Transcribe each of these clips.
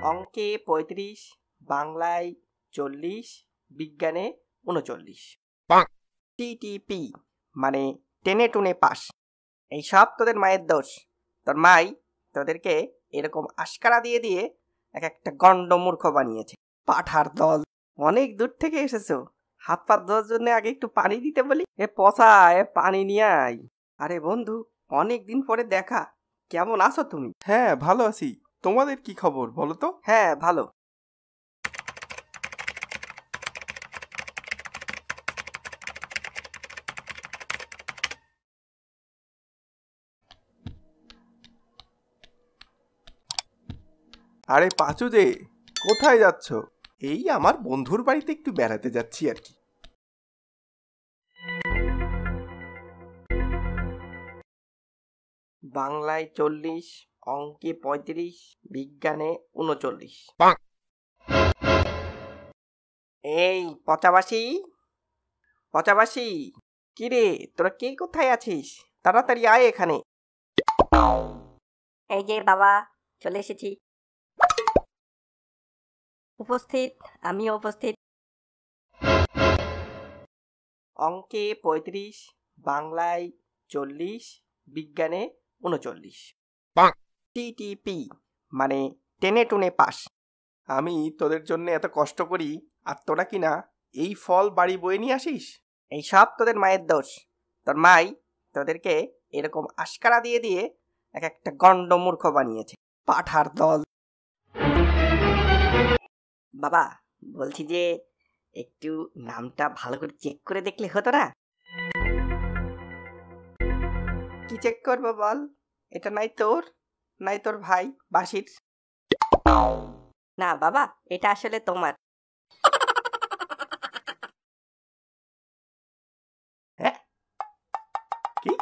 অঙ্কে ৩৫, বাংলায় ৪০, বিজ্ঞানে ৩৯। টিটিপি মানে টেনে টুনে পাস। এই সব তোদের মায়ের দোষ। তোর মাই তোদেরকে এরকম আশকারা দিয়ে দিয়ে এক একটা গণ্ড মূর্খ বানিয়েছে। পাঠার দল, অনেক দূর থেকে এসেছো, হাত পা ধোয়ার জন্য আগে একটু পানি দিতে বলি। এ পচা, এ পানি নিয়ে আয়। আরে বন্ধু, অনেক দিন পরে দেখা, কেমন আছো তুমি? হ্যাঁ, ভালো আছি। তোমাদের কি খবর বলো তো? হ্যাঁ, ভালো। আরে পাঁচু যে, কোথায় যাচ্ছ? এই আমার বন্ধুর বাড়িতে একটু বেড়াতে যাচ্ছি আর কি। বাংলায় ৪০, অঙ্কে ৩৫, বিজ্ঞানে ৩৯। এই পচাবাসি, পচাবাসি, কিরে তোরা কে কোথায় আছিস? তাড়াতাড়ি আয় এখানে। এই যে বাবা, চলে এসেছি। উপস্থিত, আমিও উপস্থিত। অঙ্কে ৩৫, বাংলায় ৪০, বিজ্ঞানে ৩৯। টিটিপি মানে টেনে টুনে পাস। আমি তোদের জন্য এত কষ্ট করি, আর তোরা কিনা এই ফল বাড়ি বয়ে নিয়ে আসিস। এই সব তোদের মায়ের দোষ। তোর মাই তোদেরকে এরকম আশকারা দিয়ে দিয়ে এক একটা গণ্ড মূর্খ বানিয়েছে। পাঠার দল। বাবা, বলছি যে একটু নামটা ভালো করে চেক করে দেখলে হতো না? কি চেক করবো বল? এটা নাই তোর, নাই তোর ভাই বাসির? না বাবা, এটা আসলে তোমার। হ্যাঁ? কি?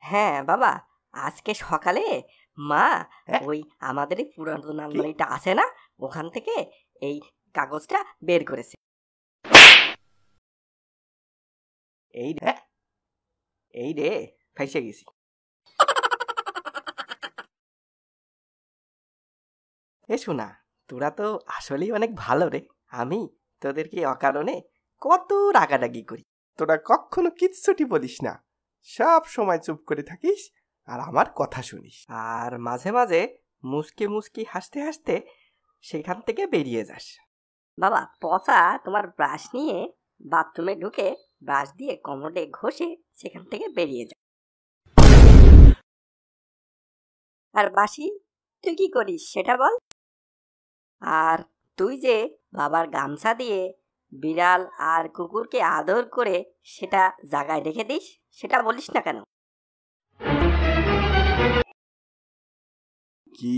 হ্যাঁ বাবা, আজকে সকালে মা হ্যাঁ? ওই আমাদের এই পুরাতন আলমারিটা আছে না, ওখান থেকে এই কাগজটা বের করেছে। এই রে, এই রে, ফাইসে গেছি। এ শোনা, তোরা তো আসলেই অনেক ভালো রে। আমি তোদেরকে অকারণে কত রাগারাগি করি। তোরা কখনো কিচ্ছুটি বলিস না, সব সময় চুপ করে থাকিস আর আমার কথা শুনিস। আর মাঝে মাঝে মুসকি মুসকি হাসতে হাসতে সেখান থেকে বেরিয়ে যাস। বাবা, পচা তোমার ব্রাশ নিয়ে বাথরুমে ঢুকে ব্রাশ দিয়ে কোমরে ঘষে সেখান থেকে বেরিয়ে যাও। আর বাসি, তুই কি করিস সেটা বল। আর তুই যে বাবার গামছা দিয়ে বিড়াল আর কুকুরকে আদর করে সেটা জায়গায় রেখে দিস, সেটা বলিস না কেন? কি?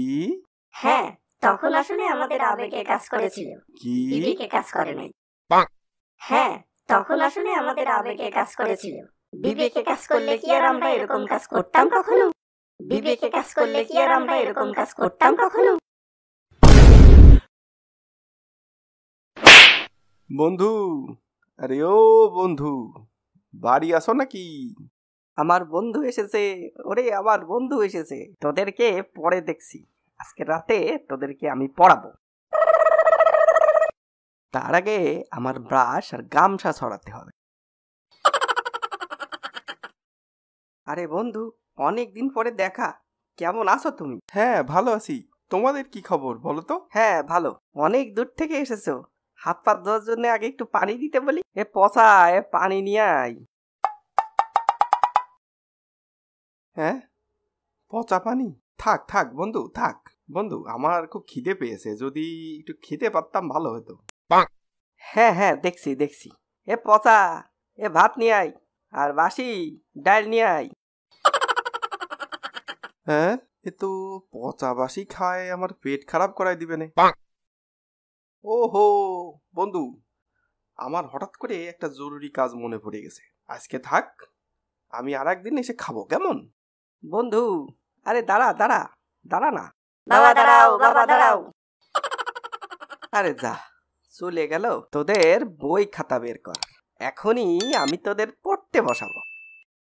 হ্যাঁ, তখন আসলে আমাদের আবেগে কাজ করেছিল, কি? বিবেকে কাজ করে নাই। হ্যাঁ, তখন আসলে আমাদের আবেগে কাজ করেছিল, বিবেকে কাজ করলে কি আর আমরা এরকম কাজ করতাম কখনো? বিবেকে কাজ করলে কি আর আমরা এরকম কাজ করতাম কখনো? বন্ধু, আরে ও বন্ধু, বাড়ি আসো নাকি? আমার বন্ধু এসেছে, ওরে আমার বন্ধু এসেছে। তোদেরকে পরে দেখছি, আজকে রাতে তোদেরকে আমি পড়াবো। তার আগে আমার ব্রাশ আর গামছা ছড়াতে হবে। আরে বন্ধু, অনেক দিন পরে দেখা, কেমন আছো তুমি? হ্যাঁ, ভালো আছি। তোমাদের কি খবর বলো তো? হ্যাঁ, ভালো। অনেক দূর থেকে এসেছো, হাত পা ধোয়ার জন্য আগে একটু পানি দিতে বলি। এ পচা, এ পানি নিয়ে আয়। হ্যাঁ, পচা পানি? থাক থাক বন্ধু, থাক। বন্ধু, আমার খুব খিদে পেয়েছে, যদি একটু খেতে পারতাম ভালো হতো। হ্যাঁ হ্যাঁ, দেখছি দেখছি। এ পচা, এ ভাত নিয়ে আয়। আর বাসি, ডাল নিয়ে আয়। হ্যাঁ, এ তো পচা বাসি খায় আমার পেট খারাপ করাই দিবে না। ওহো বন্ধু, আমার হঠাৎ করে একটা জরুরি কাজ মনে পড়ে গেছে। আজকে থাক, আমি আর একদিন এসে খাবো, কেমন? বন্ধু, আরে দাঁড়া দাঁড়া, দাঁড়া না। বাবা দাঁড়াও, বাবা দাঁড়াও। আরে যা, চলে গেল। তোদের বই খাতা বের কর, এখনই আমি তোদের পড়তে বসাবো।